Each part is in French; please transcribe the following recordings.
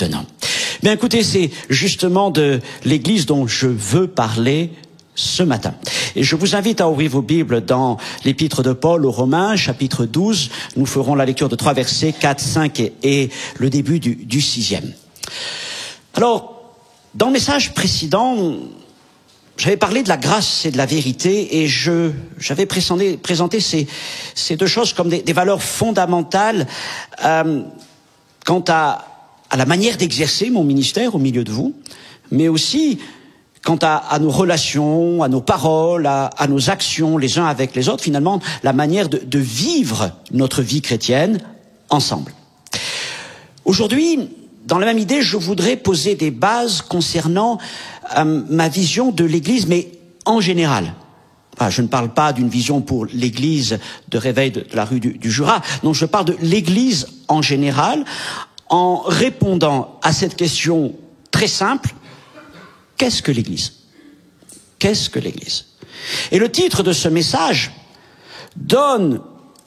maintenant. Bien écoutez, c'est justement de l'Église dont je veux parler ce matin. Et je vous invite à ouvrir vos Bibles dans l'épître de Paul aux Romains, chapitre 12. Nous ferons la lecture de 3 versets, 4, 5 et le début du 6e. Alors, dans le message précédent, j'avais parlé de la grâce et de la vérité et j'avais présenté ces deux choses comme des valeurs fondamentales quant à la manière d'exercer mon ministère au milieu de vous, mais aussi quant à nos relations, à nos paroles, à nos actions les uns avec les autres, finalement, la manière de vivre notre vie chrétienne ensemble. Aujourd'hui, dans la même idée, je voudrais poser des bases concernant ma vision de l'Église, mais en général. Je ne parle pas d'une vision pour l'Église de Réveil de la rue du Jura, non, je parle de l'Église en général, en répondant à cette question très simple. Qu'est-ce que l'Église? Qu'est-ce que l'Église? Et le titre de ce message donne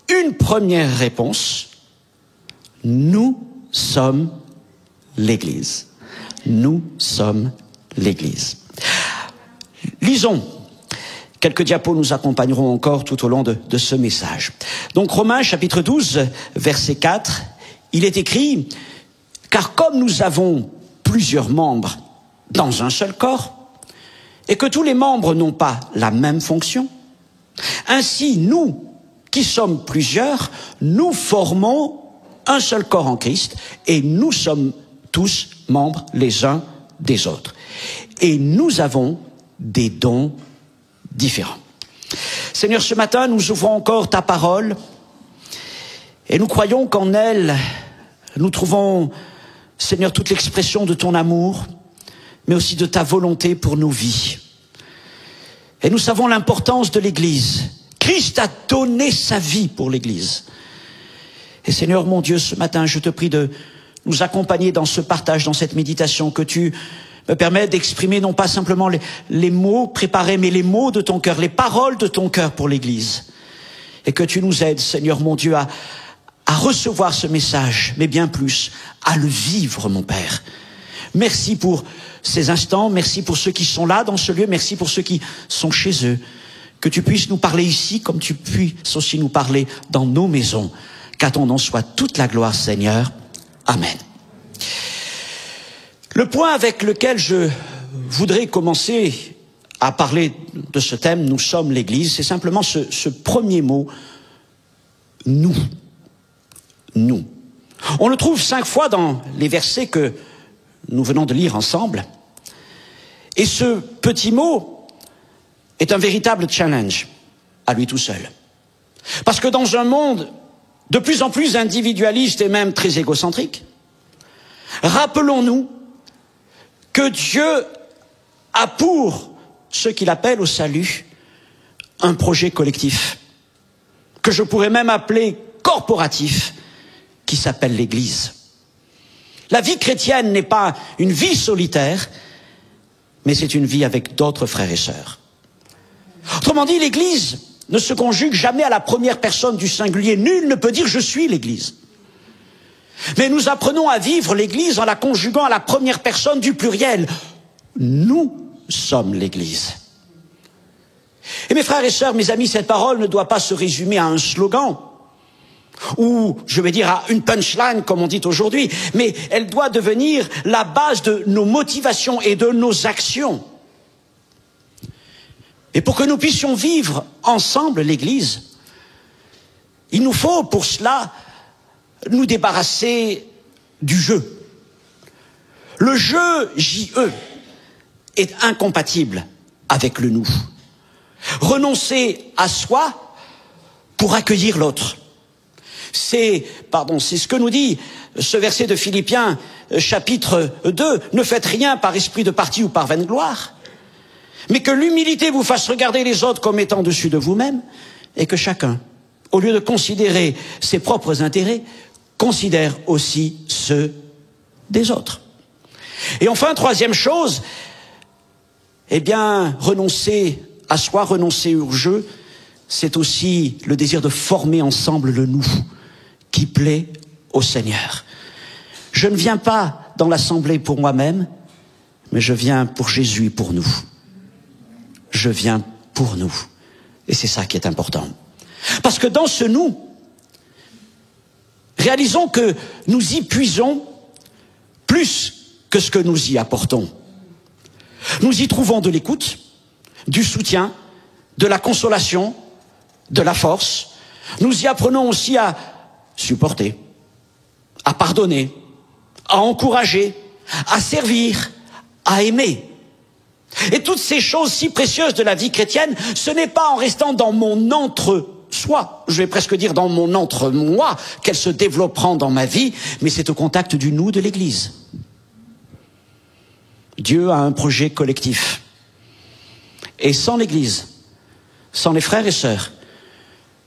une première réponse. Nous sommes l'Église. Nous sommes l'Église. Lisons. Quelques diapos nous accompagneront encore tout au long de ce message. Donc Romains chapitre 12, verset 4, il est écrit « Car comme nous avons plusieurs membres dans un seul corps, et que tous les membres n'ont pas la même fonction, ainsi nous, qui sommes plusieurs, nous formons un seul corps en Christ, et nous sommes tous membres les uns des autres. Et nous avons des dons différents. » Seigneur, ce matin, nous ouvrons encore ta parole, et nous croyons qu'en elle, nous trouvons, Seigneur, toute l'expression de ton amour, mais aussi de ta volonté pour nos vies. Et nous savons l'importance de l'Église. Christ a donné sa vie pour l'Église. Et Seigneur mon Dieu, ce matin, je te prie de nous accompagner dans ce partage, dans cette méditation, que tu me permettes d'exprimer non pas simplement les mots préparés, mais les mots de ton cœur, les paroles de ton cœur pour l'Église. Et que tu nous aides, Seigneur mon Dieu, à recevoir ce message, mais bien plus, à le vivre, mon Père. Merci pour ces instants, merci pour ceux qui sont là dans ce lieu, merci pour ceux qui sont chez eux. Que tu puisses nous parler ici comme tu puisses aussi nous parler dans nos maisons. Qu'à ton nom soit toute la gloire, Seigneur. Amen. Le point avec lequel je voudrais commencer à parler de ce thème, nous sommes l'Église, c'est simplement ce premier mot, nous. Nous. On le trouve 5 fois dans les versets que nous venons de lire ensemble. Et ce petit mot est un véritable challenge à lui tout seul. Parce que dans un monde de plus en plus individualiste et même très égocentrique, rappelons-nous que Dieu a pour ce qu'il appelle au salut un projet collectif, que je pourrais même appeler corporatif, qui s'appelle l'Église. La vie chrétienne n'est pas une vie solitaire, mais c'est une vie avec d'autres frères et sœurs. Autrement dit, l'Église ne se conjugue jamais à la première personne du singulier. Nul ne peut dire « je suis l'Église ». Mais nous apprenons à vivre l'Église en la conjuguant à la première personne du pluriel. Nous sommes l'Église. Et mes frères et sœurs, mes amis, cette parole ne doit pas se résumer à un slogan, ou, je vais dire, à une punchline, comme on dit aujourd'hui, mais elle doit devenir la base de nos motivations et de nos actions. Et pour que nous puissions vivre ensemble l'Église, il nous faut pour cela nous débarrasser du jeu. Le jeu, J-E, est incompatible avec le nous. Renoncer à soi pour accueillir l'autre. C'est ce que nous dit ce verset de Philippiens, chapitre 2. Ne faites rien par esprit de parti ou par vaine gloire, mais que l'humilité vous fasse regarder les autres comme étant au-dessus de vous-même, et que chacun, au lieu de considérer ses propres intérêts, considère aussi ceux des autres. Et enfin, troisième chose, renoncer à soi, renoncer au jeu, c'est aussi le désir de former ensemble le nous qui plaît au Seigneur. Je ne viens pas dans l'assemblée pour moi-même, mais je viens pour Jésus et pour nous. Je viens pour nous. Et c'est ça qui est important. Parce que dans ce nous, réalisons que nous y puisons plus que ce que nous y apportons. Nous y trouvons de l'écoute, du soutien, de la consolation, de la force. Nous y apprenons aussi à supporter, à pardonner, à encourager, à servir, à aimer. Et toutes ces choses si précieuses de la vie chrétienne, ce n'est pas en restant dans mon entre-soi, je vais presque dire dans mon entre-moi, qu'elles se développeront dans ma vie, mais c'est au contact du nous de l'Église. Dieu a un projet collectif. Et sans l'Église, sans les frères et sœurs,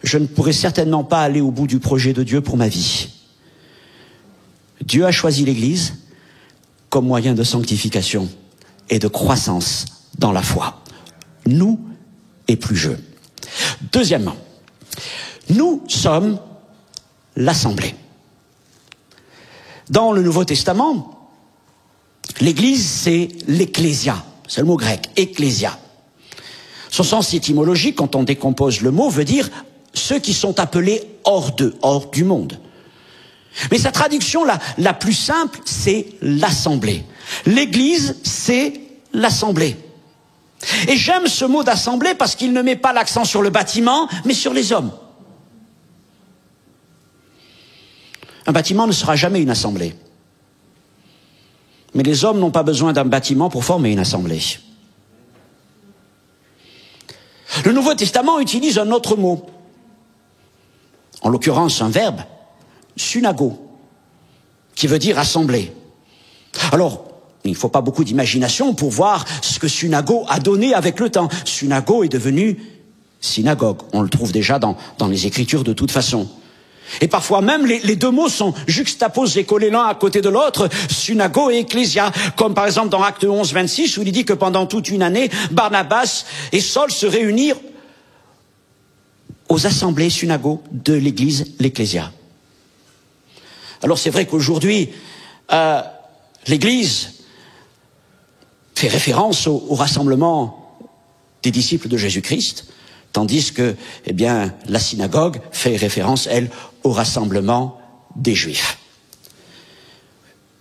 je ne pourrais certainement pas aller au bout du projet de Dieu pour ma vie. Dieu a choisi l'Église comme moyen de sanctification et de croissance dans la foi. Nous et plus je. Deuxièmement, nous sommes l'Assemblée. Dans le Nouveau Testament, l'Église, c'est l'Ecclésia. C'est le mot grec, Ecclésia. Son sens étymologique, quand on décompose le mot, veut dire ceux qui sont appelés hors d'eux, hors du monde. Mais sa traduction la plus simple, c'est l'assemblée. L'Église, c'est l'assemblée. Et j'aime ce mot d'assemblée parce qu'il ne met pas l'accent sur le bâtiment, mais sur les hommes. Un bâtiment ne sera jamais une assemblée. Mais les hommes n'ont pas besoin d'un bâtiment pour former une assemblée. Le Nouveau Testament utilise un autre mot. En l'occurrence, un verbe, synago, qui veut dire assemblée. Alors, il ne faut pas beaucoup d'imagination pour voir ce que synago a donné avec le temps. Synago est devenu synagogue. On le trouve déjà dans les Écritures de toute façon. Et parfois même, les deux mots sont juxtaposés, collés l'un à côté de l'autre, synago et ecclésia. Comme par exemple dans Actes 11, 26, où il dit que pendant toute une année, Barnabas et Saul se réunirent aux assemblées synagogues de l'Église, l'Ecclésia. Alors c'est vrai qu'aujourd'hui, l'Église fait référence au rassemblement des disciples de Jésus-Christ, tandis que, la synagogue fait référence, elle, au rassemblement des Juifs.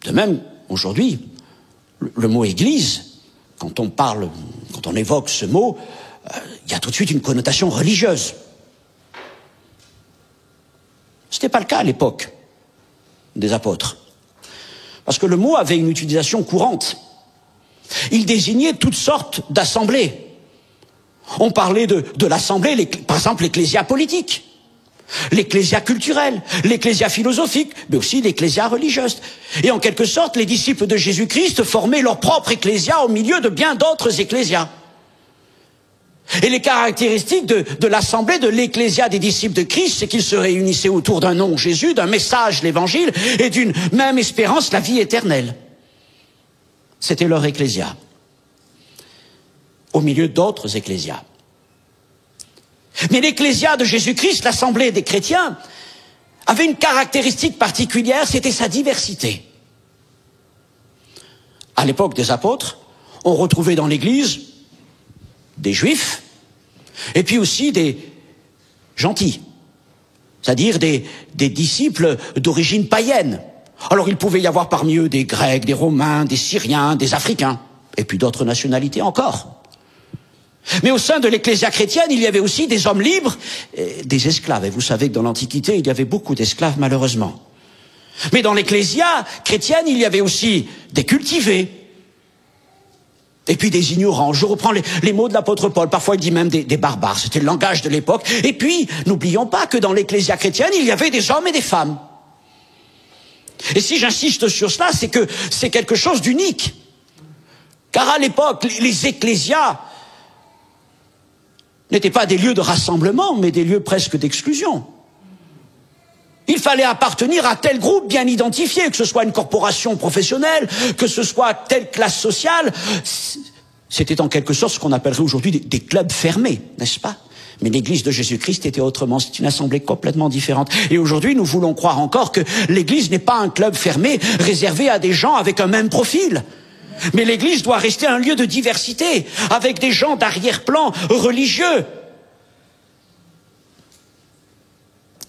De même, aujourd'hui, le mot Église, quand on évoque ce mot, il y a tout de suite une connotation religieuse. Ce n'était pas le cas à l'époque des apôtres. Parce que le mot avait une utilisation courante. Il désignait toutes sortes d'assemblées. On parlait de l'assemblée, par exemple l'ecclésia politique, l'ecclésia culturelle, l'ecclésia philosophique, mais aussi l'ecclésia religieuse. Et en quelque sorte, les disciples de Jésus-Christ formaient leur propre ecclésia au milieu de bien d'autres ecclésias. Et les caractéristiques de l'assemblée, de l'ecclésia des disciples de Christ, c'est qu'ils se réunissaient autour d'un nom, Jésus, d'un message, l'évangile, et d'une même espérance, la vie éternelle. C'était leur ecclésia, au milieu d'autres ecclésias. Mais l'ecclésia de Jésus-Christ, l'assemblée des chrétiens, avait une caractéristique particulière, c'était sa diversité. À l'époque des apôtres, on retrouvait dans l'église des juifs, et puis aussi des gentils, c'est-à-dire des disciples d'origine païenne. Alors il pouvait y avoir parmi eux des Grecs, des Romains, des Syriens, des Africains, et puis d'autres nationalités encore. Mais au sein de l'ecclésia chrétienne, il y avait aussi des hommes libres, et des esclaves. Et vous savez que dans l'Antiquité, il y avait beaucoup d'esclaves, malheureusement. Mais dans l'ecclésia chrétienne, il y avait aussi des cultivés, et puis des ignorants. Je reprends les mots de l'apôtre Paul. Parfois, il dit même des barbares. C'était le langage de l'époque. Et puis, n'oublions pas que dans l'ecclésia chrétienne, il y avait des hommes et des femmes. Et si j'insiste sur cela, c'est que c'est quelque chose d'unique. Car à l'époque, les ecclésias n'étaient pas des lieux de rassemblement, mais des lieux presque d'exclusion. Il fallait appartenir à tel groupe bien identifié, que ce soit une corporation professionnelle, que ce soit telle classe sociale. C'était en quelque sorte ce qu'on appellerait aujourd'hui des clubs fermés, n'est-ce pas? Mais l'Église de Jésus-Christ était autrement, c'est une assemblée complètement différente. Et aujourd'hui, nous voulons croire encore que l'Église n'est pas un club fermé, réservé à des gens avec un même profil. Mais l'Église doit rester un lieu de diversité, avec des gens d'arrière-plan religieux,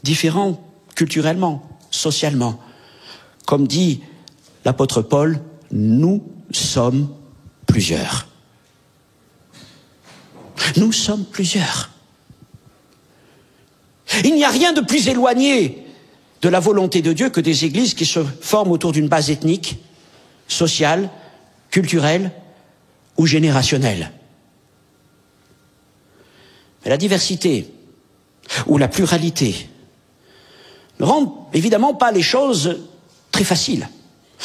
différents culturellement, socialement. Comme dit l'apôtre Paul, nous sommes plusieurs. Nous sommes plusieurs. Il n'y a rien de plus éloigné de la volonté de Dieu que des églises qui se forment autour d'une base ethnique, sociale, culturelle ou générationnelle. Mais la diversité ou la pluralité ne rendent évidemment pas les choses très faciles.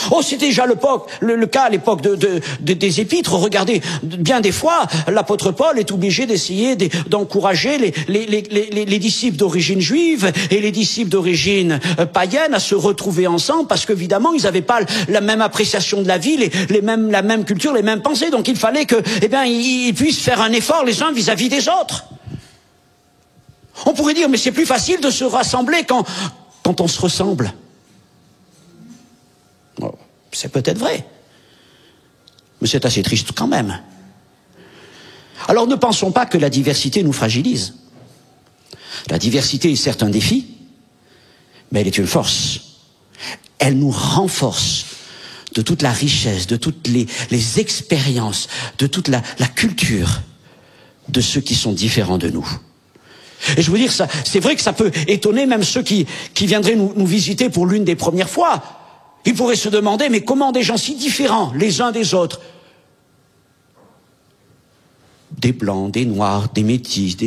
Oh, c'était déjà le cas à l'époque des épîtres. Regardez, bien des fois, l'apôtre Paul est obligé d'essayer d'encourager les disciples d'origine juive et les disciples d'origine païenne à se retrouver ensemble, parce qu'évidemment, ils n'avaient pas la même appréciation de la vie, la même culture, les mêmes pensées. Donc il fallait que, ils puissent faire un effort les uns vis-à-vis des autres. On pourrait dire, mais c'est plus facile de se rassembler quand on se ressemble. C'est peut-être vrai, mais c'est assez triste quand même. Alors ne pensons pas que la diversité nous fragilise. La diversité est certes un défi, mais elle est une force. Elle nous renforce de toute la richesse, de toutes les expériences, de toute la culture de ceux qui sont différents de nous. Et je veux dire, c'est vrai que ça peut étonner même ceux qui viendraient nous visiter pour l'une des premières fois. Ils pourraient se demander, mais comment des gens si différents les uns des autres, des blancs, des noirs, des métis,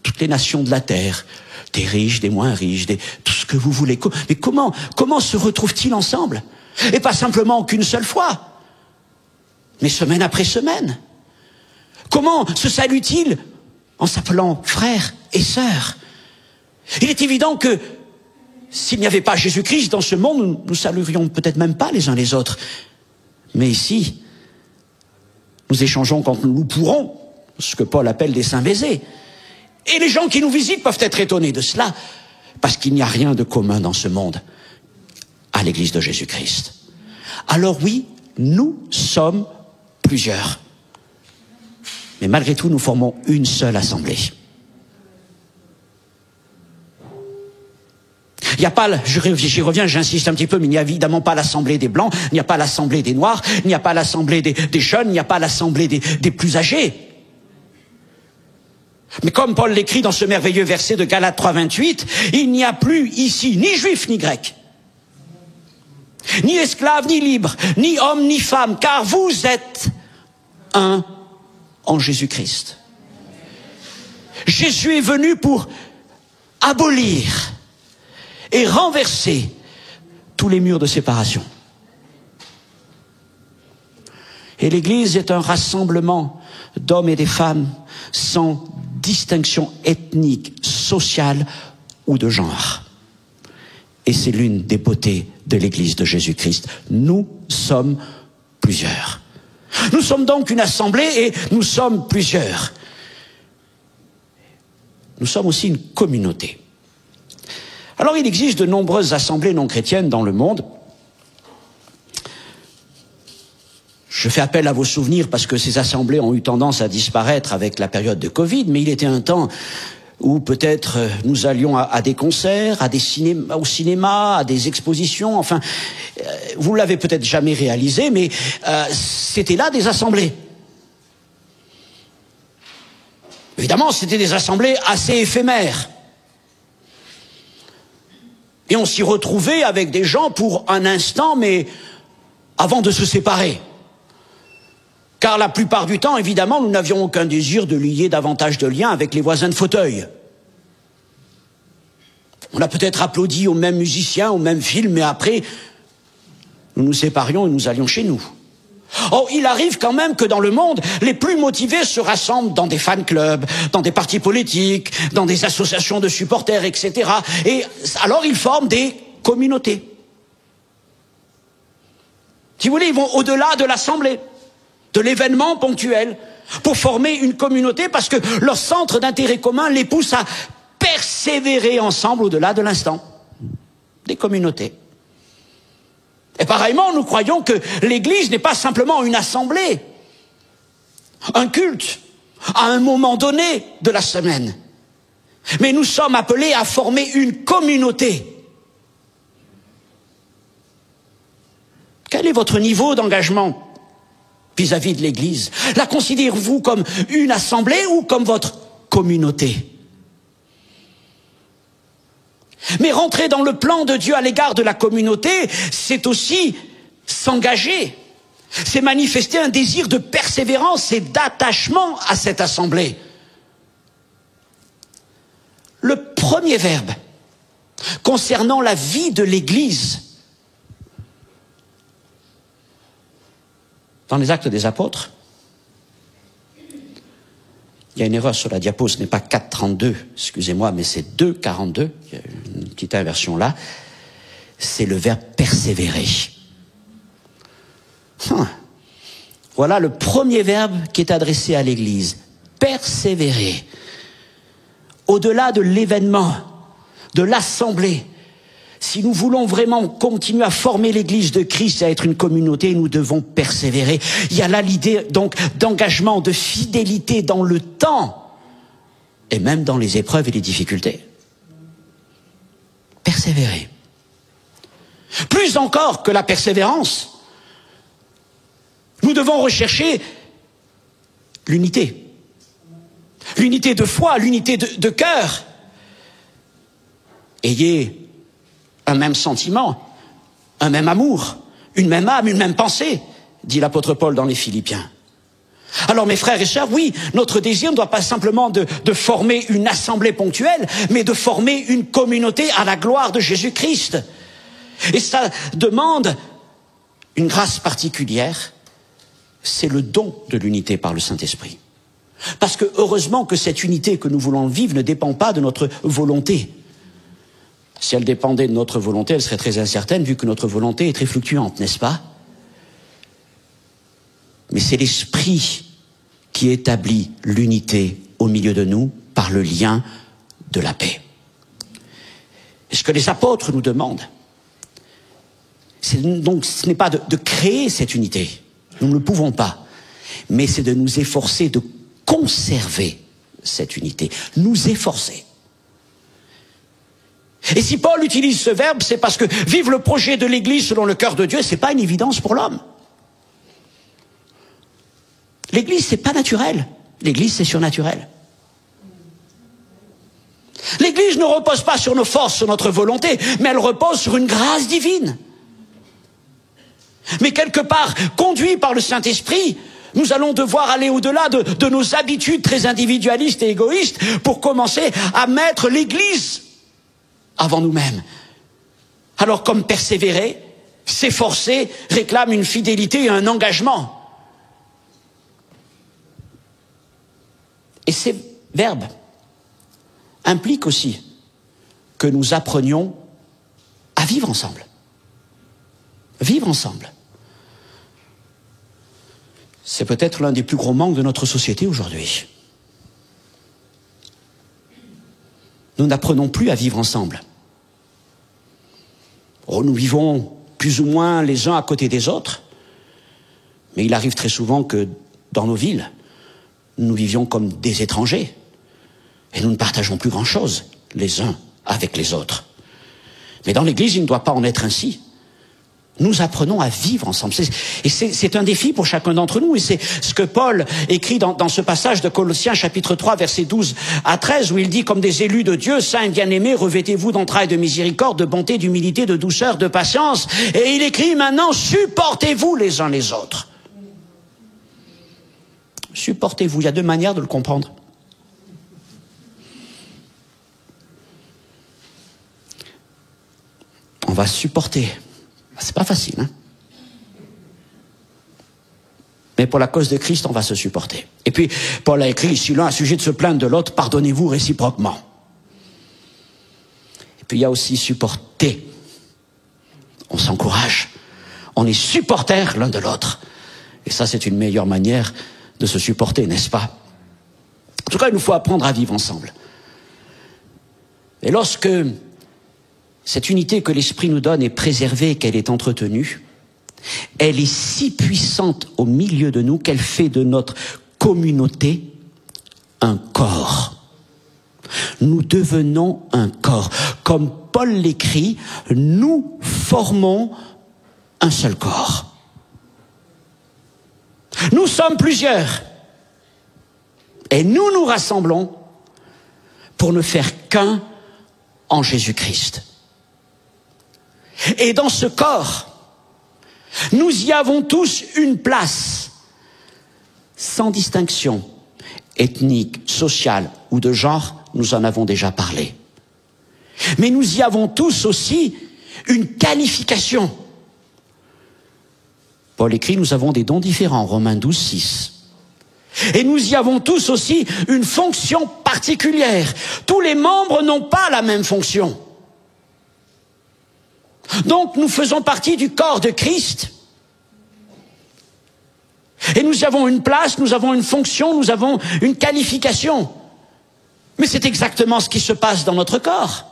toutes les nations de la terre, des riches, des moins riches, tout ce que vous voulez, mais comment se retrouvent-ils ensemble? Et pas simplement qu'une seule fois, mais semaine après semaine. Comment se saluent-ils en s'appelant frères et sœurs? Il est évident que s'il n'y avait pas Jésus-Christ dans ce monde, nous saluerions peut-être même pas les uns les autres. Mais ici, nous échangeons quand nous pourrons, ce que Paul appelle des saints baisers. Et les gens qui nous visitent peuvent être étonnés de cela, parce qu'il n'y a rien de commun dans ce monde à l'Église de Jésus-Christ. Alors oui, nous sommes plusieurs. Mais malgré tout, nous formons une seule assemblée. Il n'y a pas, j'y reviens, j'insiste un petit peu, mais il n'y a évidemment pas l'assemblée des Blancs, il n'y a pas l'assemblée des Noirs, il n'y a pas l'assemblée des jeunes, il n'y a pas l'assemblée des plus âgés. Mais comme Paul l'écrit dans ce merveilleux verset de Galates 3, 28, il n'y a plus ici ni juif ni grec, ni esclave ni libre, ni homme ni femme, car vous êtes un en Jésus-Christ. Jésus est venu pour abolir et renverser tous les murs de séparation. Et l'Église est un rassemblement d'hommes et de femmes sans distinction ethnique, sociale ou de genre. Et c'est l'une des beautés de l'Église de Jésus-Christ. Nous sommes plusieurs. Nous sommes donc une assemblée et nous sommes plusieurs. Nous sommes aussi une communauté. Alors il existe de nombreuses assemblées non chrétiennes dans le monde. Je fais appel à vos souvenirs parce que ces assemblées ont eu tendance à disparaître avec la période de Covid, mais il était un temps où peut-être nous allions à des concerts, au cinéma, à des expositions, enfin, vous ne l'avez peut-être jamais réalisé, mais c'était là des assemblées. Évidemment, c'était des assemblées assez éphémères. Et on s'y retrouvait avec des gens pour un instant, mais avant de se séparer. Car la plupart du temps, évidemment, nous n'avions aucun désir de lier davantage de liens avec les voisins de fauteuil. On a peut-être applaudi aux mêmes musiciens, aux mêmes films, mais après, nous nous séparions et nous allions chez nous. Oh, il arrive quand même que dans le monde, les plus motivés se rassemblent dans des fan-clubs, dans des partis politiques, dans des associations de supporters, etc. Et alors ils forment des communautés. Si vous voulez, ils vont au-delà de l'assemblée, de l'événement ponctuel. pour former une communauté parce que leur centre d'intérêt commun les pousse à persévérer ensemble au-delà de l'instant. Des communautés. Et pareillement, nous croyons que l'Église n'est pas simplement une assemblée, un culte, à un moment donné de la semaine. Mais nous sommes appelés à former une communauté. Quel est votre niveau d'engagement vis-à-vis de l'Église? La considérez-vous comme une assemblée ou comme votre communauté? Mais rentrer dans le plan de Dieu à l'égard de la communauté, c'est aussi s'engager. C'est manifester un désir de persévérance et d'attachement à cette assemblée. Le premier verbe concernant la vie de l'Église, dans les Actes des Apôtres, il y a une erreur sur la diapo, ce n'est pas 4,32, excusez-moi, mais c'est 2,42, il y a une petite inversion là, c'est le verbe persévérer. Voilà le premier verbe qui est adressé à l'Église, persévérer. Au-delà de l'événement, de l'assemblée, si nous voulons vraiment continuer à former l'Église de Christ et à être une communauté, nous devons persévérer. Il y a là l'idée donc d'engagement, de fidélité dans le temps et même dans les épreuves et les difficultés. Persévérer. Plus encore que la persévérance, nous devons rechercher l'unité. L'unité de foi, l'unité de cœur. Ayez un même sentiment, un même amour, une même âme, une même pensée, dit l'apôtre Paul dans les Philippiens. Alors mes frères et sœurs, oui, notre désir ne doit pas simplement de former une assemblée ponctuelle, mais de former une communauté à la gloire de Jésus-Christ. Et ça demande une grâce particulière, c'est le don de l'unité par le Saint-Esprit. Parce que heureusement que cette unité que nous voulons vivre ne dépend pas de notre volonté. Si elle dépendait de notre volonté, elle serait très incertaine, vu que notre volonté est très fluctuante, n'est-ce pas? Mais c'est l'Esprit qui établit l'unité au milieu de nous par le lien de la paix. Et ce que les apôtres nous demandent, donc ce n'est pas de créer cette unité, nous ne le pouvons pas, mais c'est de nous efforcer de conserver cette unité, nous efforcer. Et si Paul utilise ce verbe, c'est parce que vivre le projet de l'Église selon le cœur de Dieu, c'est pas une évidence pour l'homme. L'Église, c'est pas naturel. L'Église, c'est surnaturel. L'Église ne repose pas sur nos forces, sur notre volonté, mais elle repose sur une grâce divine. Mais quelque part, conduits par le Saint-Esprit, nous allons devoir aller au-delà de nos habitudes très individualistes et égoïstes pour commencer à mettre l'Église avant nous-mêmes. Alors comme persévérer, s'efforcer, réclame une fidélité et un engagement. Et ces verbes impliquent aussi que nous apprenions à vivre ensemble. Vivre ensemble. C'est peut-être l'un des plus gros manques de notre société aujourd'hui. Nous n'apprenons plus à vivre ensemble. Oh, nous vivons plus ou moins les uns à côté des autres, mais il arrive très souvent que dans nos villes, nous vivions comme des étrangers, et nous ne partageons plus grand-chose les uns avec les autres. Mais dans l'Église, il ne doit pas en être ainsi. Nous apprenons à vivre ensemble. C'est un défi pour chacun d'entre nous. Et c'est ce que Paul écrit dans ce passage de Colossiens chapitre 3, versets 12 à 13, où il dit, comme des élus de Dieu, saints et bien-aimés, revêtez-vous d'entrailles de miséricorde, de bonté, d'humilité, de douceur, de patience. Et il écrit maintenant, supportez-vous les uns les autres. Supportez-vous. Il y a deux manières de le comprendre. On va supporter. C'est pas facile, hein? Mais pour la cause de Christ, on va se supporter. Et puis, Paul a écrit, si l'un a sujet de se plaindre de l'autre, pardonnez-vous réciproquement. Et puis, il y a aussi supporter. On s'encourage. On est supporters l'un de l'autre. Et ça, c'est une meilleure manière de se supporter, n'est-ce pas? En tout cas, il nous faut apprendre à vivre ensemble. Et lorsque cette unité que l'Esprit nous donne est préservée, qu'elle est entretenue, elle est si puissante au milieu de nous qu'elle fait de notre communauté un corps. Nous devenons un corps. Comme Paul l'écrit, nous formons un seul corps. Nous sommes plusieurs. Et nous nous rassemblons pour ne faire qu'un en Jésus-Christ. Et dans ce corps, nous y avons tous une place, sans distinction ethnique, sociale ou de genre, nous en avons déjà parlé. Mais nous y avons tous aussi une qualification. Paul écrit, nous avons des dons différents, Romains 12, 6. Et nous y avons tous aussi une fonction particulière. Tous les membres n'ont pas la même fonction. Donc nous faisons partie du corps de Christ. Et nous avons une place, nous avons une fonction, nous avons une qualification. Mais c'est exactement ce qui se passe dans notre corps.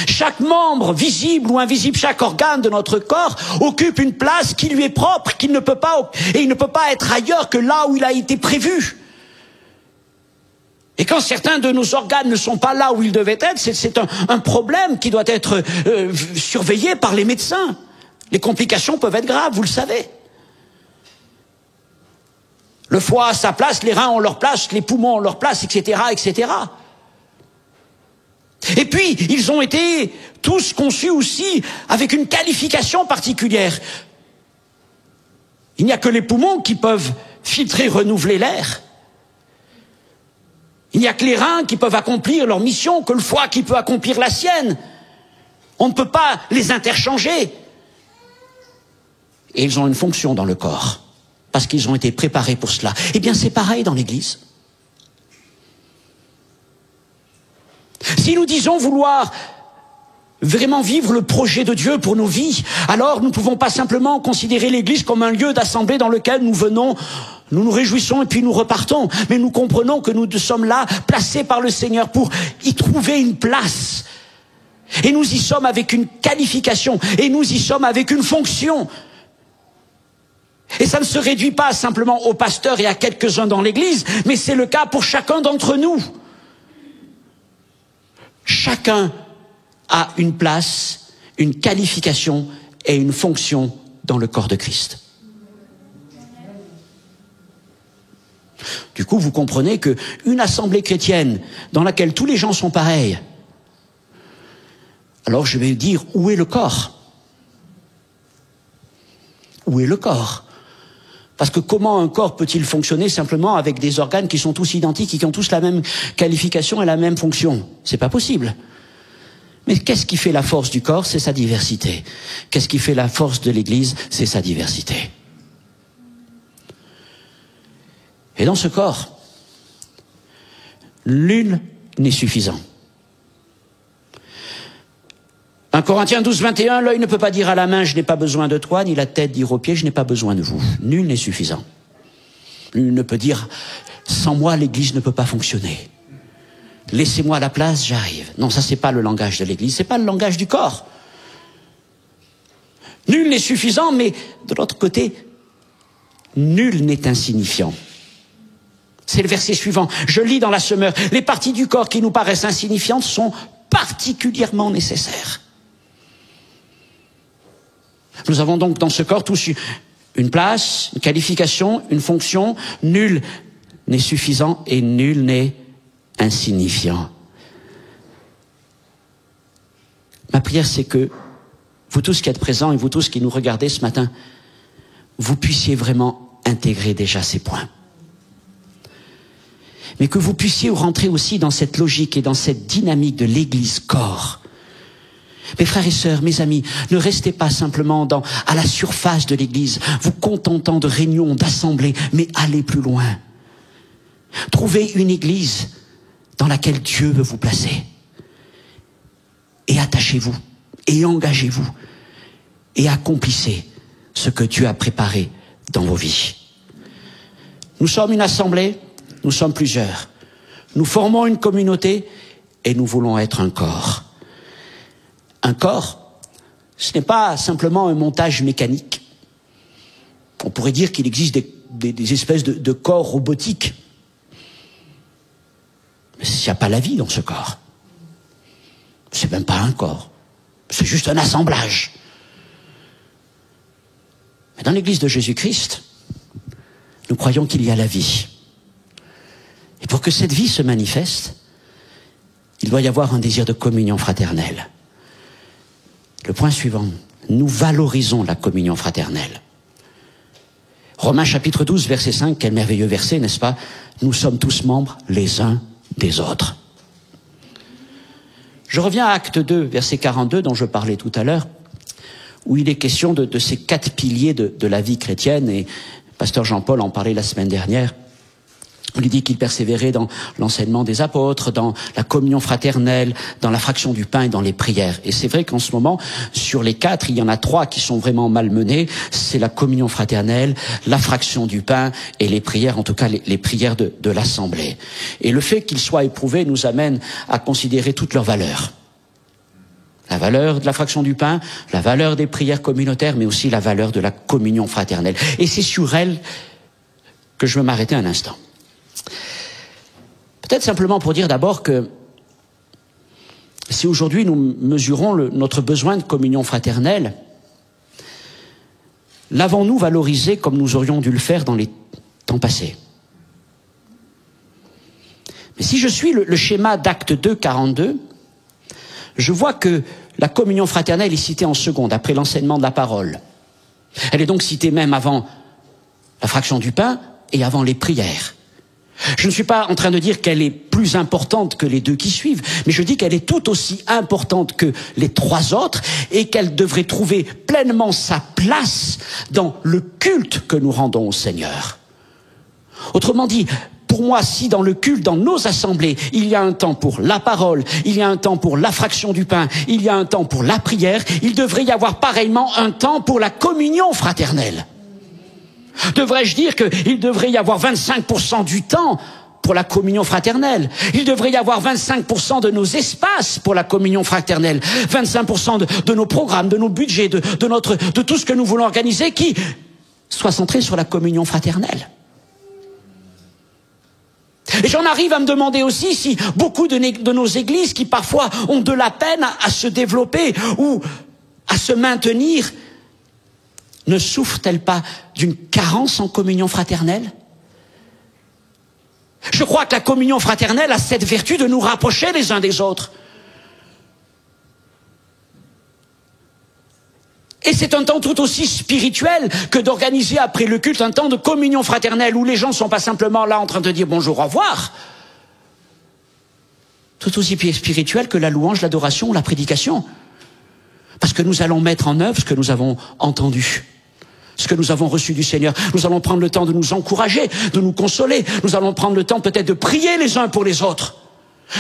Chaque membre, visible ou invisible, chaque organe de notre corps occupe une place qui lui est propre, et il ne peut pas être ailleurs que là où il a été prévu. Et quand certains de nos organes ne sont pas là où ils devaient être, c'est un problème qui doit être surveillé par les médecins. Les complications peuvent être graves, vous le savez. Le foie a sa place, les reins ont leur place, les poumons ont leur place, etc., etc. Et puis, ils ont été tous conçus aussi avec une qualification particulière. Il n'y a que les poumons qui peuvent filtrer, renouveler l'air. Il n'y a que les reins qui peuvent accomplir leur mission, que le foie qui peut accomplir la sienne. On ne peut pas les interchanger. Et ils ont une fonction dans le corps, parce qu'ils ont été préparés pour cela. Eh bien, c'est pareil dans l'Église. Si nous disons vouloir vraiment vivre le projet de Dieu pour nos vies, alors nous ne pouvons pas simplement considérer l'Église comme un lieu d'assemblée dans lequel nous venons, nous nous réjouissons et puis nous repartons. Mais nous comprenons que nous sommes là, placés par le Seigneur pour y trouver une place. Et nous y sommes avec une qualification, et nous y sommes avec une fonction. Et ça ne se réduit pas simplement aux pasteurs et à quelques-uns dans l'Église, mais c'est le cas pour chacun d'entre nous. Chacun a une place, une qualification et une fonction dans le corps de Christ. Du coup, vous comprenez qu'une assemblée chrétienne dans laquelle tous les gens sont pareils, alors je vais dire, où est le corps? Où est le corps? Parce que comment un corps peut-il fonctionner simplement avec des organes qui sont tous identiques et qui ont tous la même qualification et la même fonction? C'est pas possible. Mais qu'est-ce qui fait la force du corps? C'est sa diversité. Qu'est-ce qui fait la force de l'Église? C'est sa diversité. Et dans ce corps, nul n'est suffisant. 1 Corinthiens 12, 21, l'œil ne peut pas dire à la main, je n'ai pas besoin de toi, ni la tête dire aux pieds, je n'ai pas besoin de vous. Nul n'est suffisant. Nul ne peut dire, sans moi, l'Église ne peut pas fonctionner. Laissez-moi la place, j'arrive. Non, ça c'est pas le langage de l'Église, c'est pas le langage du corps. Nul n'est suffisant, mais de l'autre côté, nul n'est insignifiant. C'est le verset suivant. Je lis dans la Semeur, les parties du corps qui nous paraissent insignifiantes sont particulièrement nécessaires. Nous avons donc dans ce corps tous une place, une qualification, une fonction. Nul n'est suffisant et nul n'est insignifiant. Ma prière, c'est que vous tous qui êtes présents et vous tous qui nous regardez ce matin, vous puissiez vraiment intégrer déjà ces points. Mais que vous puissiez rentrer aussi dans cette logique et dans cette dynamique de l'Église corps. Mes frères et sœurs, mes amis, ne restez pas simplement à la surface de l'Église, vous contentant de réunions, d'assemblées, mais allez plus loin. Trouvez une Église dans laquelle Dieu veut vous placer. Et attachez-vous, et engagez-vous, et accomplissez ce que Dieu a préparé dans vos vies. Nous sommes une assemblée, nous sommes plusieurs. Nous formons une communauté et nous voulons être un corps. Un corps, ce n'est pas simplement un montage mécanique. On pourrait dire qu'il existe des espèces de corps robotiques. Mais s'il n'y a pas la vie dans ce corps, c'est même pas un corps. C'est juste un assemblage. Mais dans l'Église de Jésus-Christ, nous croyons qu'il y a la vie. Et pour que cette vie se manifeste, il doit y avoir un désir de communion fraternelle. Le point suivant, nous valorisons la communion fraternelle. Romains chapitre 12, verset 5, quel merveilleux verset, n'est-ce pas? Nous sommes tous membres les uns des autres. Je reviens à Acte 2, verset 42, dont je parlais tout à l'heure, où il est question de ces 4 piliers de la vie chrétienne, et pasteur Jean-Paul en parlait la semaine dernière. Il dit qu'il persévérait dans l'enseignement des apôtres, dans la communion fraternelle, dans la fraction du pain et dans les prières. Et c'est vrai qu'en ce moment, sur les 4, il y en a 3 qui sont vraiment malmenés. C'est la communion fraternelle, la fraction du pain et les prières, en tout cas les prières de l'assemblée. Et le fait qu'ils soient éprouvés nous amène à considérer toute leur valeur. La valeur de la fraction du pain, la valeur des prières communautaires, mais aussi la valeur de la communion fraternelle. Et c'est sur elle que je veux m'arrêter un instant. Peut-être simplement pour dire d'abord que si aujourd'hui nous mesurons notre besoin de communion fraternelle, l'avons-nous valorisé comme nous aurions dû le faire dans les temps passés? Mais si je suis le schéma d'Acte 2, 42, je vois que la communion fraternelle est citée en seconde, après l'enseignement de la parole. Elle est donc citée même avant la fraction du pain et avant les prières. Je ne suis pas en train de dire qu'elle est plus importante que les 2 qui suivent, mais je dis qu'elle est tout aussi importante que les 3 autres et qu'elle devrait trouver pleinement sa place dans le culte que nous rendons au Seigneur. Autrement dit, pour moi, si dans le culte, dans nos assemblées, il y a un temps pour la parole, il y a un temps pour la fraction du pain, il y a un temps pour la prière, il devrait y avoir pareillement un temps pour la communion fraternelle. Devrais-je dire qu'il devrait y avoir 25% du temps pour la communion fraternelle? Il devrait y avoir 25% de nos espaces pour la communion fraternelle, 25% de nos programmes, de nos budgets, de tout ce que nous voulons organiser qui soit centré sur la communion fraternelle. Et j'en arrive à me demander aussi si beaucoup de nos églises qui parfois ont de la peine à se développer ou à se maintenir, ne souffrent-elles pas d'une carence en communion fraternelle? Je crois que la communion fraternelle a cette vertu de nous rapprocher les uns des autres. Et c'est un temps tout aussi spirituel que d'organiser après le culte un temps de communion fraternelle où les gens ne sont pas simplement là en train de dire bonjour, au revoir. Tout aussi spirituel que la louange, l'adoration, la prédication. Parce que nous allons mettre en œuvre ce que nous avons entendu, ce que nous avons reçu du Seigneur. Nous allons prendre le temps de nous encourager, de nous consoler. Nous allons prendre le temps peut-être de prier les uns pour les autres,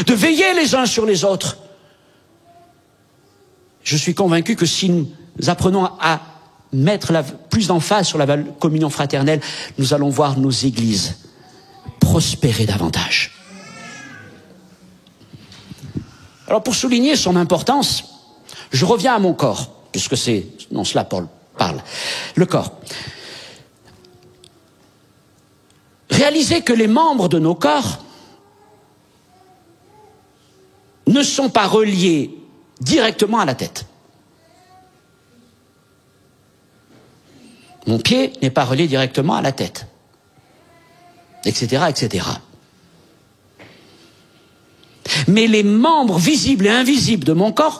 de veiller les uns sur les autres. Je suis convaincu que si nous apprenons à mettre plus d'emphase sur la communion fraternelle, nous allons voir nos églises prospérer davantage. Alors pour souligner son importance, je reviens à mon corps, puisque c'est non cela Paul parle. Le corps. Réalisez que les membres de nos corps ne sont pas reliés directement à la tête. Mon pied n'est pas relié directement à la tête, etc., etc. Mais les membres visibles et invisibles de mon corps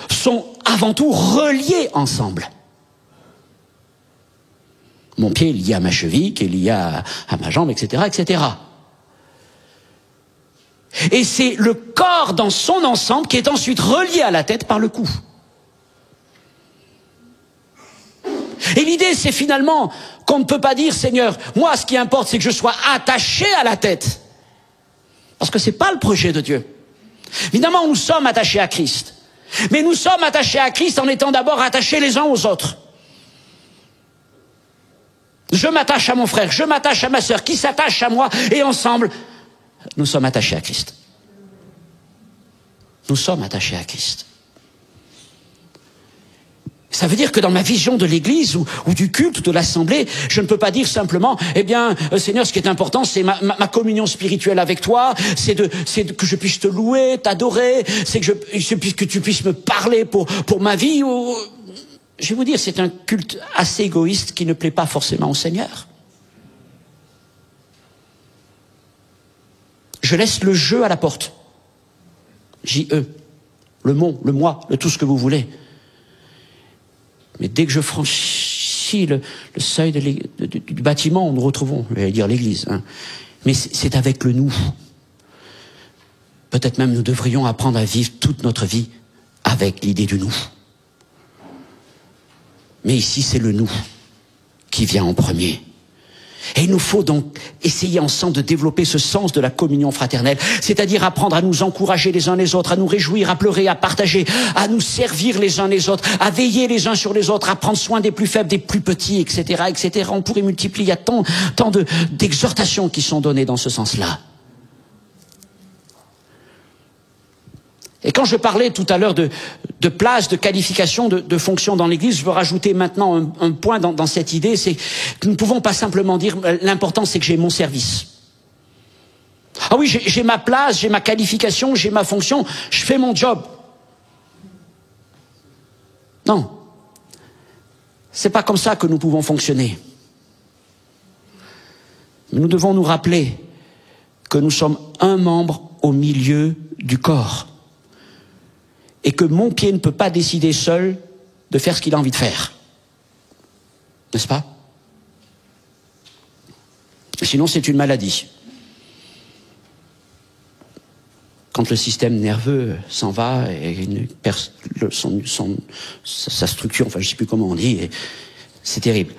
sont avant tout reliés ensemble. Mon pied est lié à ma cheville, qui est lié à ma jambe, etc., etc. Et c'est le corps dans son ensemble qui est ensuite relié à la tête par le cou. Et l'idée, c'est finalement qu'on ne peut pas dire, Seigneur, moi, ce qui importe, c'est que je sois attaché à la tête. Parce que c'est pas le projet de Dieu. Évidemment, nous sommes attachés à Christ. Mais nous sommes attachés à Christ en étant d'abord attachés les uns aux autres. Je m'attache à mon frère, je m'attache à ma sœur, qui s'attache à moi, et ensemble, nous sommes attachés à Christ. Nous sommes attachés à Christ. Ça veut dire que dans ma vision de l'Église ou du culte ou de l'assemblée, je ne peux pas dire simplement, eh bien, Seigneur, ce qui est important, c'est ma communion spirituelle avec toi, c'est que je puisse te louer, t'adorer, c'est que tu puisses me parler pour ma vie. Je vais vous dire, c'est un culte assez égoïste qui ne plaît pas forcément au Seigneur. Je laisse le jeu à la porte. J-E, le mon, le moi, le tout ce que vous voulez. Mais dès que je franchis le seuil du bâtiment, nous retrouvons, je vais dire l'église, hein. Mais c'est avec le nous. Peut-être même nous devrions apprendre à vivre toute notre vie avec l'idée du nous. Mais ici, c'est le nous qui vient en premier. Et il nous faut donc essayer ensemble de développer ce sens de la communion fraternelle, c'est-à-dire apprendre à nous encourager les uns les autres, à nous réjouir, à pleurer, à partager, à nous servir les uns les autres, à veiller les uns sur les autres, à prendre soin des plus faibles, des plus petits, etc., etc. On pourrait multiplier, il y a tant d'exhortations qui sont données dans ce sens-là. Et quand je parlais tout à l'heure de place, de qualification, de fonction dans l'Église, je veux rajouter maintenant un point dans cette idée, c'est que nous ne pouvons pas simplement dire l'important c'est que j'ai mon service. Ah oui, j'ai ma place, j'ai ma qualification, j'ai ma fonction, je fais mon job. Non, c'est pas comme ça que nous pouvons fonctionner. Mais nous devons nous rappeler que nous sommes un membre au milieu du corps. Et que mon pied ne peut pas décider seul de faire ce qu'il a envie de faire. N'est-ce pas? Sinon, c'est une maladie. Quand le système nerveux s'en va et sa structure, enfin je ne sais plus comment on dit, c'est terrible.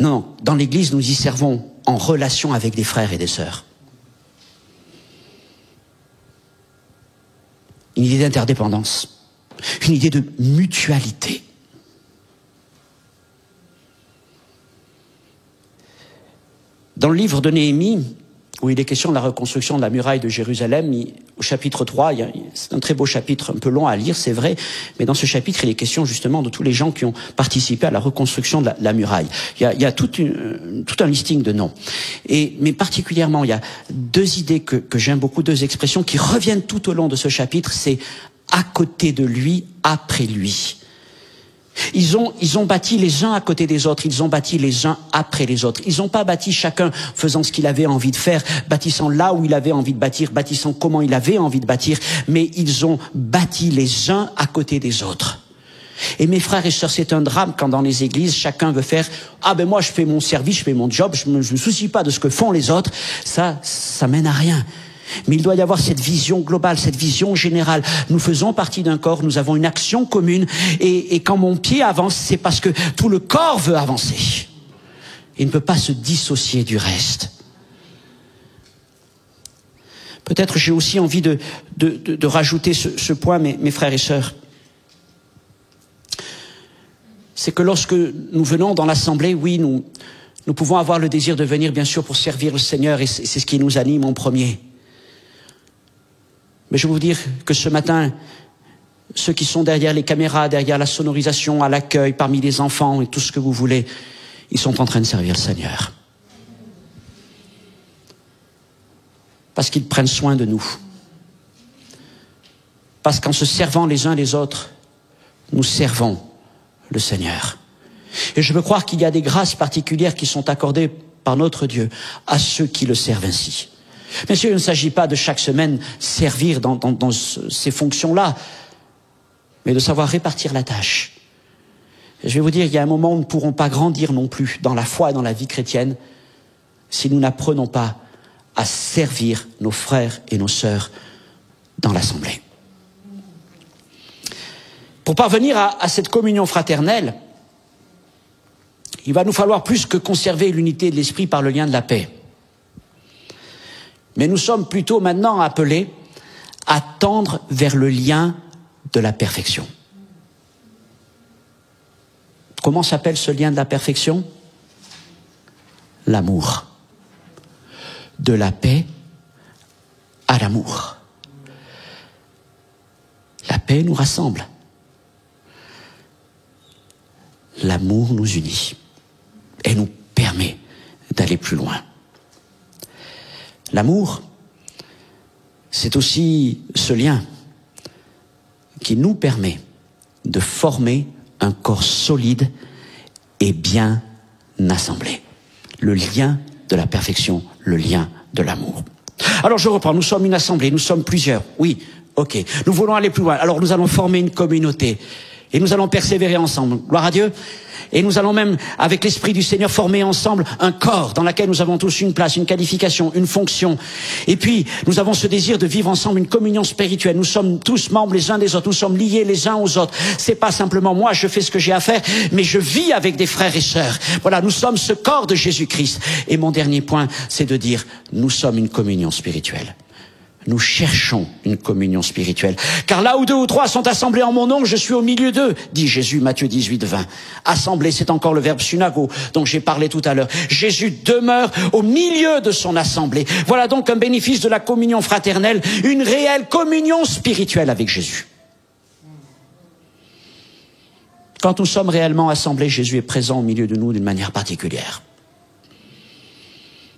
Non, dans l'Église, nous y servons en relation avec des frères et des sœurs. Une idée d'interdépendance, une idée de mutualité. Dans le livre de Néhémie, où il est question de la reconstruction de la muraille de Jérusalem, au chapitre 3, c'est un très beau chapitre, un peu long à lire, c'est vrai, mais dans ce chapitre, il est question justement de tous les gens qui ont participé à la reconstruction de la muraille. Il y a tout un listing de noms. Mais particulièrement, il y a deux idées que j'aime beaucoup, deux expressions qui reviennent tout au long de ce chapitre, c'est à côté de lui, après lui. Ils ont bâti les uns à côté des autres, ils ont bâti les uns après les autres. Ils n'ont pas bâti chacun faisant ce qu'il avait envie de faire, bâtissant là où il avait envie de bâtir, bâtissant comment il avait envie de bâtir, mais ils ont bâti les uns à côté des autres. Et mes frères et sœurs, c'est un drame quand dans les églises, chacun veut faire « Ah ben moi je fais mon service, je fais mon job, je me soucie pas de ce que font les autres », ça mène à rien. Mais il doit y avoir cette vision globale, cette vision générale. Nous faisons partie d'un corps, nous avons une action commune. Et quand mon pied avance, c'est parce que tout le corps veut avancer. Il ne peut pas se dissocier du reste. Peut-être j'ai aussi envie de rajouter ce point, mes frères et sœurs. C'est que lorsque nous venons dans l'assemblée, oui, nous pouvons avoir le désir de venir, bien sûr, pour servir le Seigneur, et c'est ce qui nous anime en premier. Mais je veux vous dire que ce matin, ceux qui sont derrière les caméras, derrière la sonorisation, à l'accueil, parmi les enfants et tout ce que vous voulez, ils sont en train de servir le Seigneur. Parce qu'ils prennent soin de nous. Parce qu'en se servant les uns les autres, nous servons le Seigneur. Et je veux croire qu'il y a des grâces particulières qui sont accordées par notre Dieu à ceux qui le servent ainsi. Bien sûr, il ne s'agit pas de chaque semaine servir dans ces fonctions-là, mais de savoir répartir la tâche. Et je vais vous dire, il y a un moment où nous ne pourrons pas grandir non plus dans la foi et dans la vie chrétienne si nous n'apprenons pas à servir nos frères et nos sœurs dans l'assemblée. Pour parvenir à cette communion fraternelle, il va nous falloir plus que conserver l'unité de l'esprit par le lien de la paix. Mais nous sommes plutôt maintenant appelés à tendre vers le lien de la perfection. Comment s'appelle ce lien de la perfection ? l'amour. De la paix à l'amour. La paix nous rassemble. L'amour nous unit et nous permet d'aller plus loin. L'amour, c'est aussi ce lien qui nous permet de former un corps solide et bien assemblé. Le lien de la perfection, le lien de l'amour. Alors je reprends, nous sommes une assemblée, nous sommes plusieurs, oui, ok. Nous voulons aller plus loin, alors nous allons former une communauté et nous allons persévérer ensemble, gloire à Dieu. Et nous allons même, avec l'Esprit du Seigneur, former ensemble un corps dans lequel nous avons tous une place, une qualification, une fonction. Et puis, nous avons ce désir de vivre ensemble une communion spirituelle. Nous sommes tous membres les uns des autres. Nous sommes liés les uns aux autres. C'est pas simplement moi, je fais ce que j'ai à faire, mais je vis avec des frères et sœurs. Voilà, nous sommes ce corps de Jésus-Christ. Et mon dernier point, c'est de dire, nous sommes une communion spirituelle. Nous cherchons une communion spirituelle. Car là où 2 ou 3 sont assemblés en mon nom, je suis au milieu d'eux, dit Jésus, Matthieu 18, 20. Assembler, c'est encore le verbe synago, dont j'ai parlé tout à l'heure. Jésus demeure au milieu de son assemblée. Voilà donc un bénéfice de la communion fraternelle, une réelle communion spirituelle avec Jésus. Quand nous sommes réellement assemblés, Jésus est présent au milieu de nous d'une manière particulière.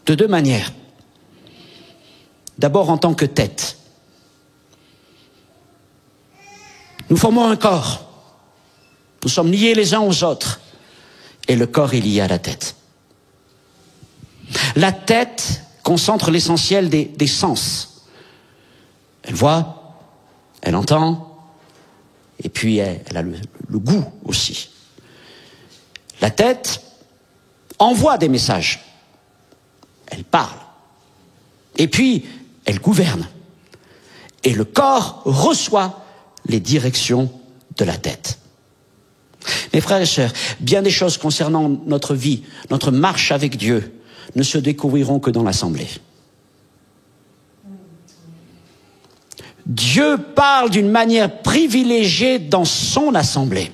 De 2 manières. D'abord en tant que tête. Nous formons un corps. Nous sommes liés les uns aux autres. Et le corps est lié à la tête. La tête concentre l'essentiel des sens. Elle voit, elle entend, et puis elle a le goût aussi. La tête envoie des messages. Elle parle. Et puis, elle gouverne. Et le corps reçoit les directions de la tête. Mes frères et sœurs, bien des choses concernant notre vie, notre marche avec Dieu, ne se découvriront que dans l'assemblée. Dieu parle d'une manière privilégiée dans son assemblée.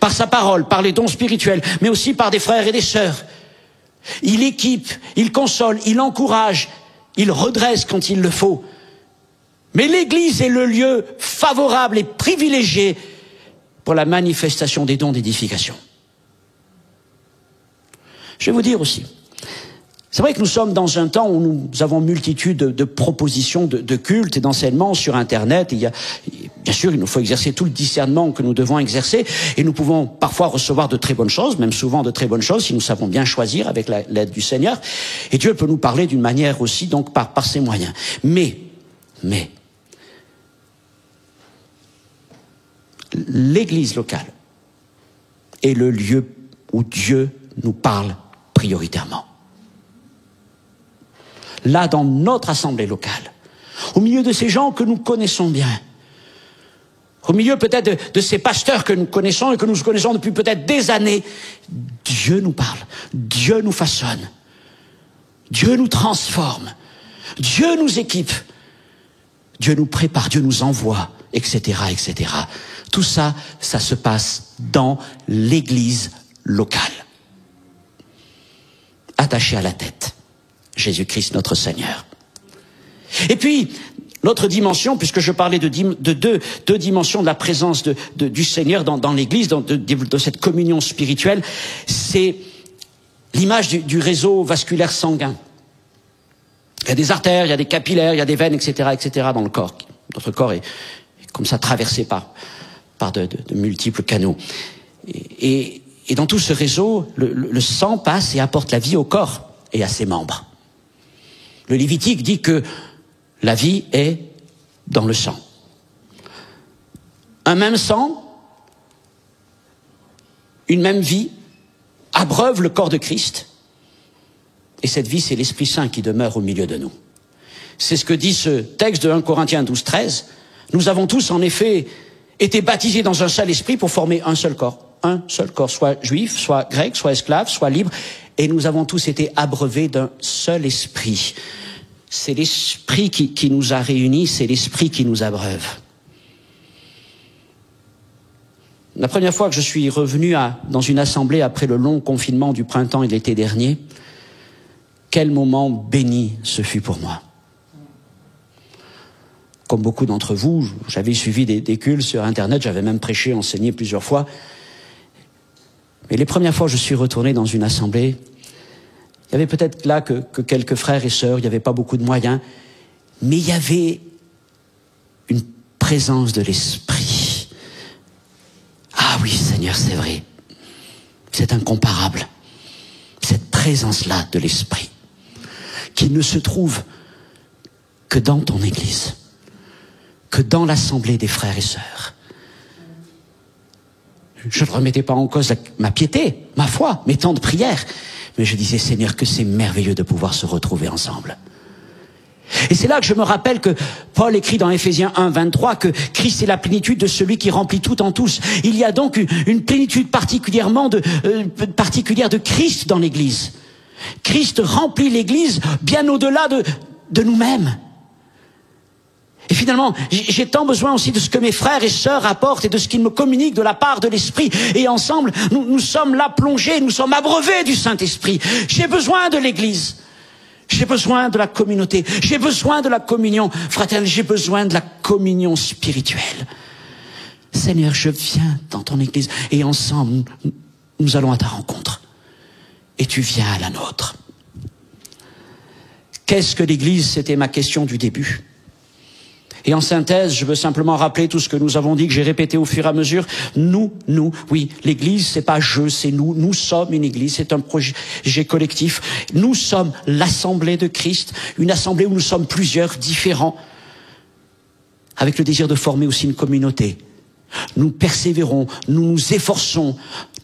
Par sa parole, par les dons spirituels, mais aussi par des frères et des sœurs. Il équipe, il console, il encourage, il redresse quand il le faut. Mais l'Église est le lieu favorable et privilégié pour la manifestation des dons d'édification. Je vais vous dire aussi, c'est vrai que nous sommes dans un temps où nous avons multitude de propositions de cultes et d'enseignements sur Internet. Et bien sûr, il nous faut exercer tout le discernement que nous devons exercer. Et nous pouvons parfois recevoir de très bonnes choses, même souvent de très bonnes choses, si nous savons bien choisir avec l'aide du Seigneur. Et Dieu peut nous parler d'une manière aussi, donc par ses moyens. Mais, l'Église locale est le lieu où Dieu nous parle prioritairement. Là, dans notre assemblée locale, au milieu de ces gens que nous connaissons bien, au milieu peut-être de ces pasteurs que nous connaissons et que nous connaissons depuis peut-être des années, Dieu nous parle, Dieu nous façonne, Dieu nous transforme, Dieu nous équipe, Dieu nous prépare, Dieu nous envoie, etc., etc. Tout ça, ça se passe dans l'Église locale, attachée à la tête. Jésus-Christ notre Seigneur. Et puis, l'autre dimension, puisque je parlais de deux dimensions de la présence du Seigneur dans l'Église, de cette communion spirituelle, c'est l'image du réseau vasculaire sanguin. Il y a des artères, il y a des capillaires, il y a des veines, etc., etc. dans le corps. Notre corps est comme ça traversé par de multiples canaux. Et dans tout ce réseau, le sang passe et apporte la vie au corps et à ses membres. Le Lévitique dit que la vie est dans le sang. Un même sang, une même vie, abreuve le corps de Christ. Et cette vie, c'est l'Esprit Saint qui demeure au milieu de nous. C'est ce que dit ce texte de 1 Corinthiens 12, 13. Nous avons tous, en effet, été baptisés dans un seul esprit pour former un seul corps. Un seul corps, soit juif, soit grec, soit esclave, soit libre. Et nous avons tous été abreuvés d'un seul esprit. C'est l'esprit qui nous a réunis, c'est l'esprit qui nous abreuve. La première fois que je suis revenu dans une assemblée après le long confinement du printemps et de l'été dernier, quel moment béni ce fut pour moi. Comme beaucoup d'entre vous, j'avais suivi des cultes sur Internet, j'avais même prêché, enseigné plusieurs fois. Mais les premières fois que je suis retourné dans une assemblée, il y avait peut-être là que quelques frères et sœurs, il n'y avait pas beaucoup de moyens, mais il y avait une présence de l'Esprit. Ah oui, Seigneur, c'est vrai. C'est incomparable. Cette présence-là de l'Esprit, qui ne se trouve que dans ton Église, que dans l'assemblée des frères et sœurs. Je ne remettais pas en cause ma piété, ma foi, mes temps de prière, mais je disais, Seigneur, que c'est merveilleux de pouvoir se retrouver ensemble. Et c'est là que je me rappelle que Paul écrit dans Éphésiens 1, 23 que Christ est la plénitude de celui qui remplit tout en tous. Il y a donc une plénitude particulière de Christ dans l'Église. Christ remplit l'Église bien au-delà de nous-mêmes. Et finalement, j'ai tant besoin aussi de ce que mes frères et sœurs apportent et de ce qu'ils me communiquent de la part de l'Esprit. Et ensemble, nous sommes là plongés, nous sommes abreuvés du Saint-Esprit. J'ai besoin de l'Église. J'ai besoin de la communauté. J'ai besoin de la communion fraternelle. J'ai besoin de la communion spirituelle. Seigneur, je viens dans ton Église et ensemble, nous allons à ta rencontre. Et tu viens à la nôtre. Qu'est-ce que l'Église? C'était ma question du début. Et en synthèse, je veux simplement rappeler tout ce que nous avons dit, que j'ai répété au fur et à mesure. Oui, l'Église, c'est pas je, c'est nous. Nous sommes une Église, c'est un projet collectif. Nous sommes l'Assemblée de Christ, une assemblée où nous sommes plusieurs, différents, avec le désir de former aussi une communauté. Nous persévérons, nous nous efforçons,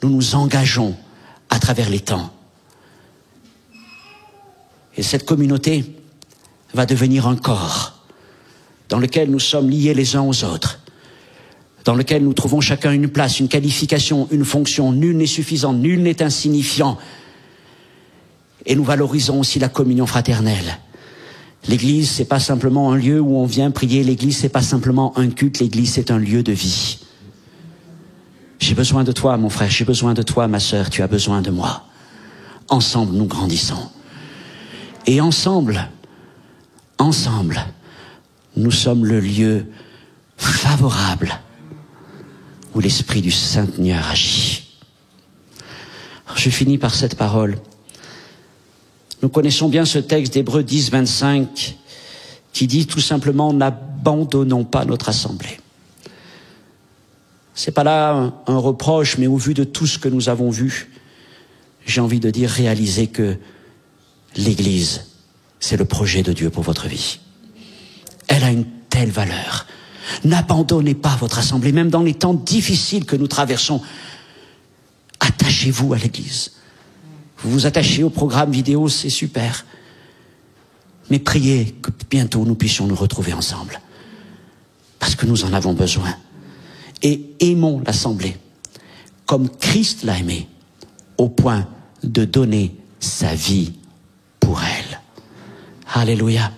nous nous engageons à travers les temps. Et cette communauté va devenir un corps dans lequel nous sommes liés les uns aux autres, dans lequel nous trouvons chacun une place, une qualification, une fonction. Nul n'est suffisant, nul n'est insignifiant. Et nous valorisons aussi la communion fraternelle. L'Église, c'est pas simplement un lieu où on vient prier. L'Église, c'est pas simplement un culte. L'Église, c'est un lieu de vie. J'ai besoin de toi, mon frère. J'ai besoin de toi, ma sœur. Tu as besoin de moi. Ensemble, nous grandissons. Et ensemble, nous sommes le lieu favorable où l'Esprit du Seigneur agit. Alors, je finis par cette parole. Nous connaissons bien ce texte d'Hébreux 10, 25 qui dit tout simplement « N'abandonnons pas notre assemblée ». C'est pas là un reproche, mais au vu de tout ce que nous avons vu, j'ai envie de dire réalisez que l'Église, c'est le projet de Dieu pour votre vie. Elle a une telle valeur. N'abandonnez pas votre assemblée, même dans les temps difficiles que nous traversons. Attachez-vous à l'Église. Vous vous attachez au programme vidéo, c'est super. Mais priez que bientôt nous puissions nous retrouver ensemble. Parce que nous en avons besoin. Et aimons l'assemblée comme Christ l'a aimée, au point de donner sa vie pour elle. Alléluia.